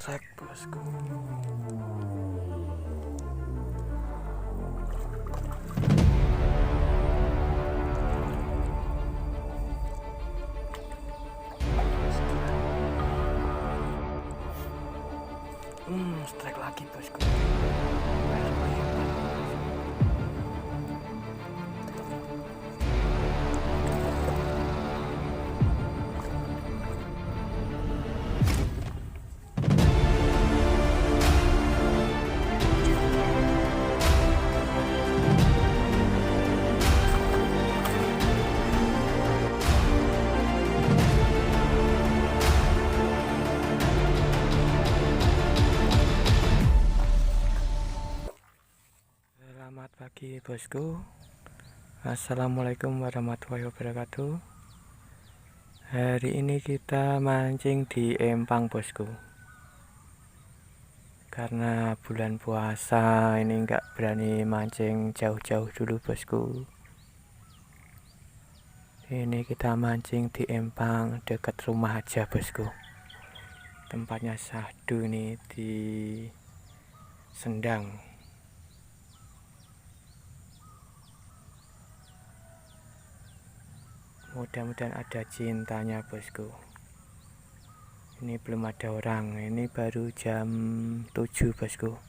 Trek bosku. Strike lagi bosku. Selamat pagi bosku. Assalamualaikum warahmatullahi wabarakatuh. Hari ini kita mancing di empang bosku. Karena bulan puasa ini nggak berani mancing jauh-jauh dulu bosku. Ini kita mancing di empang dekat rumah aja bosku. Tempatnya sahdu nih di Sendang. Mudah-mudahan ada cintanya bosku. Ini belum ada orang. Ini baru jam 7 bosku.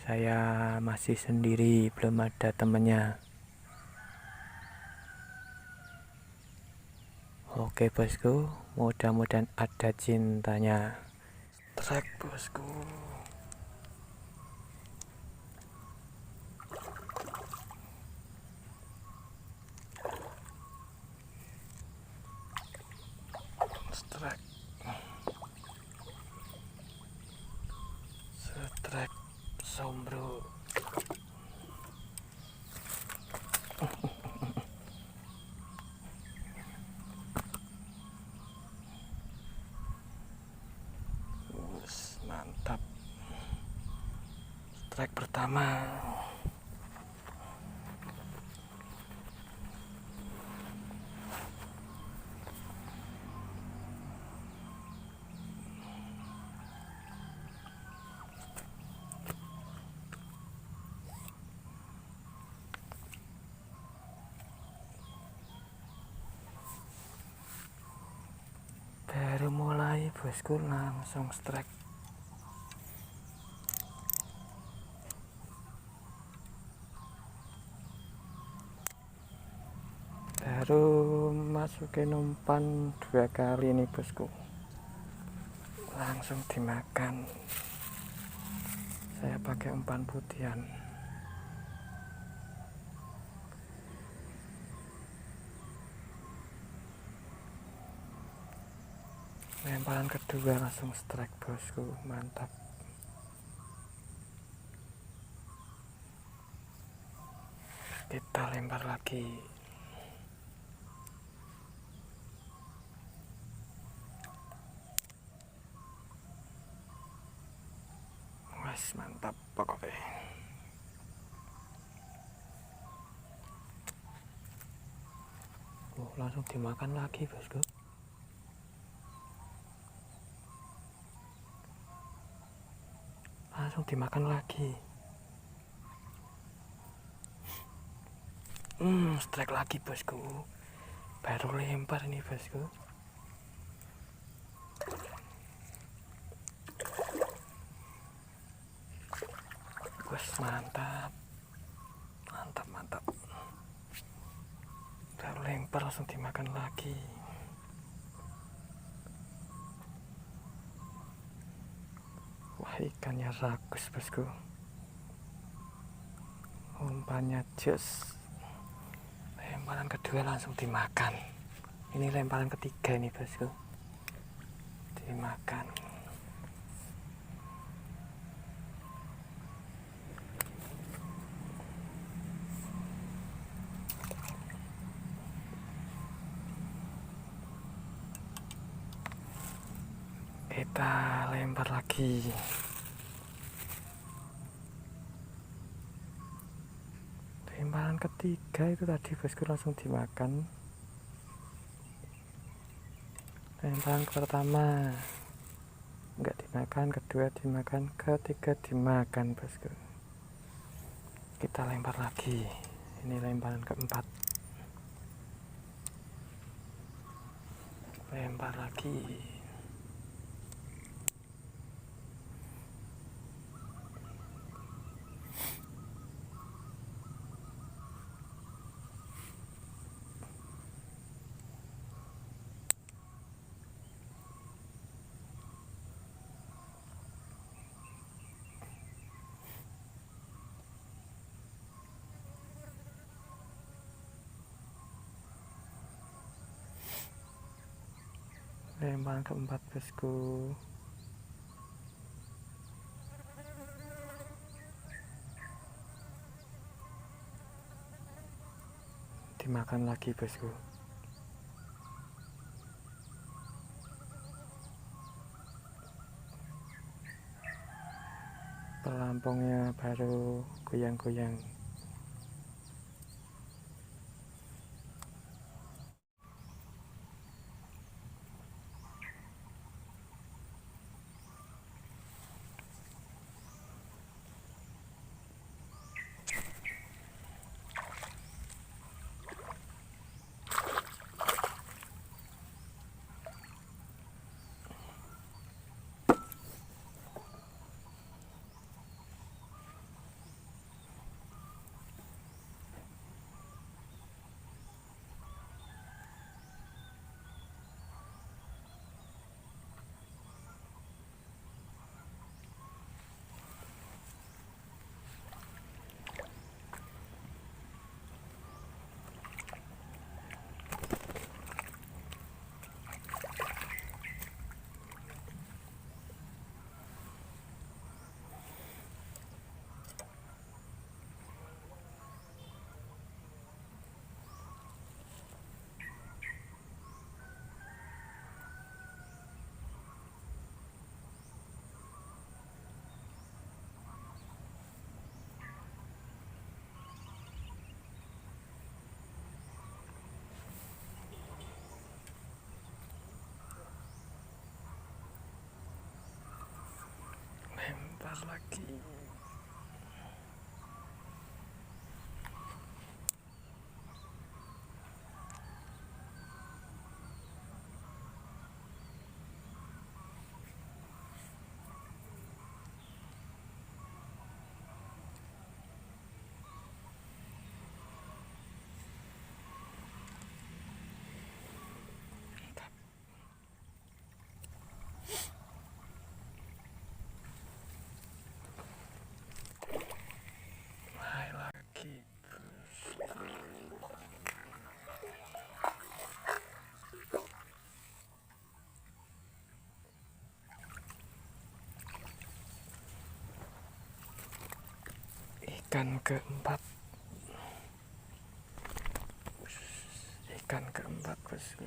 Saya masih sendiri, belum ada temennya. Oke bosku, mudah-mudahan ada cintanya. Trek bosku. Strike. Strike sombro. Mantap. Strike pertama. Baru mulai bosku langsung strike. Baru masukin umpan 2 kali nih bosku, langsung dimakan. Saya pakai umpan putihan. Lemparan kedua langsung strike bosku, mantap. Kita lempar lagi. Wes mantap pokoknya. Langsung dimakan lagi bosku. Langsung dimakan lagi. Strike lagi bosku. Baru lempar nih bosku. Wes mantap. Mantap. Baru lempar langsung dimakan lagi. Wah, ikannya rakus bosku. Umpannya jos. Lemparan kedua langsung dimakan. Ini lemparan ketiga nih bosku. Dimakan. Kita lempar lagi. Lemparan ketiga itu tadi bosku langsung dimakan. Lemparan pertama nggak dimakan. dimakan, kedua dimakan, ketiga dimakan bosku. Kita lempar lagi, ini lemparan keempat. Lempar lagi. Lemparan keempat bosku. Dimakan lagi bosku. Pelampungnya baru goyang-goyang. Lempar lagi. Ikan keempat. Ikan keempat bosku.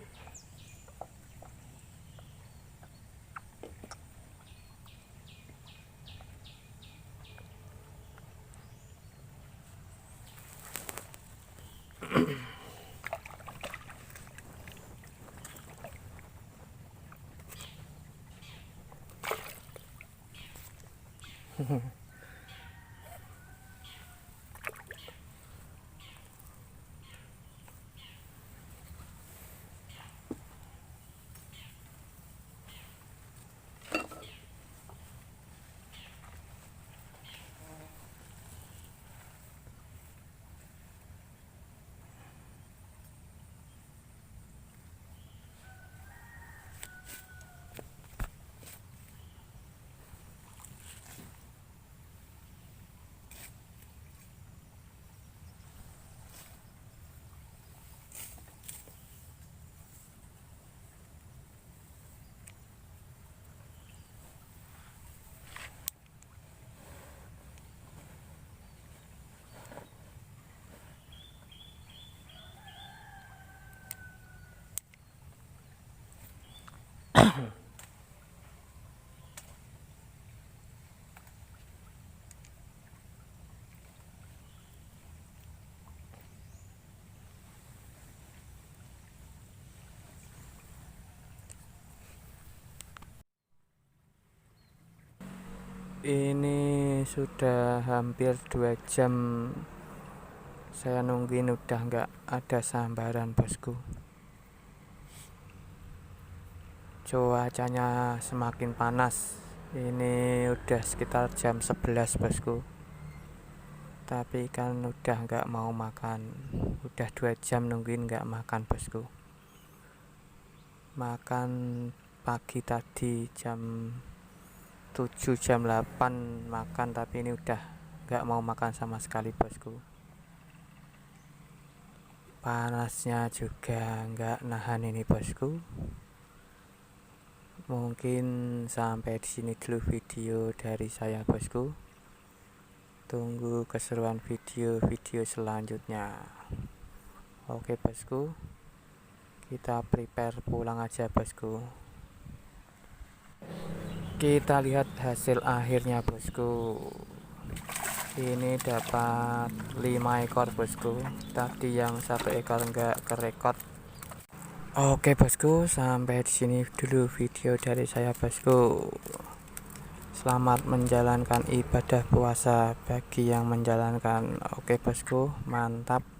Ini sudah hampir 2 jam saya nungguin, udah nggak ada sambaran bosku. Cuacanya semakin panas. Ini udah sekitar jam 11 bosku, tapi kan udah nggak mau makan. Udah 2 jam nungguin nggak makan bosku. Makan pagi tadi jam 7 jam 8 makan, tapi ini udah nggak mau makan sama sekali bosku. Panasnya juga nggak nahan ini bosku. Mungkin sampai di sini dulu video dari saya bosku. Tunggu keseruan video selanjutnya. Oke bosku, kita prepare pulang aja bosku. Kita lihat hasil akhirnya bosku. Ini dapat 5 ekor bosku. Tadi yang 1 ekor enggak kerekod. Oke bosku, sampai di sini dulu video dari saya bosku. Selamat menjalankan ibadah puasa bagi yang menjalankan. Oke bosku, mantap.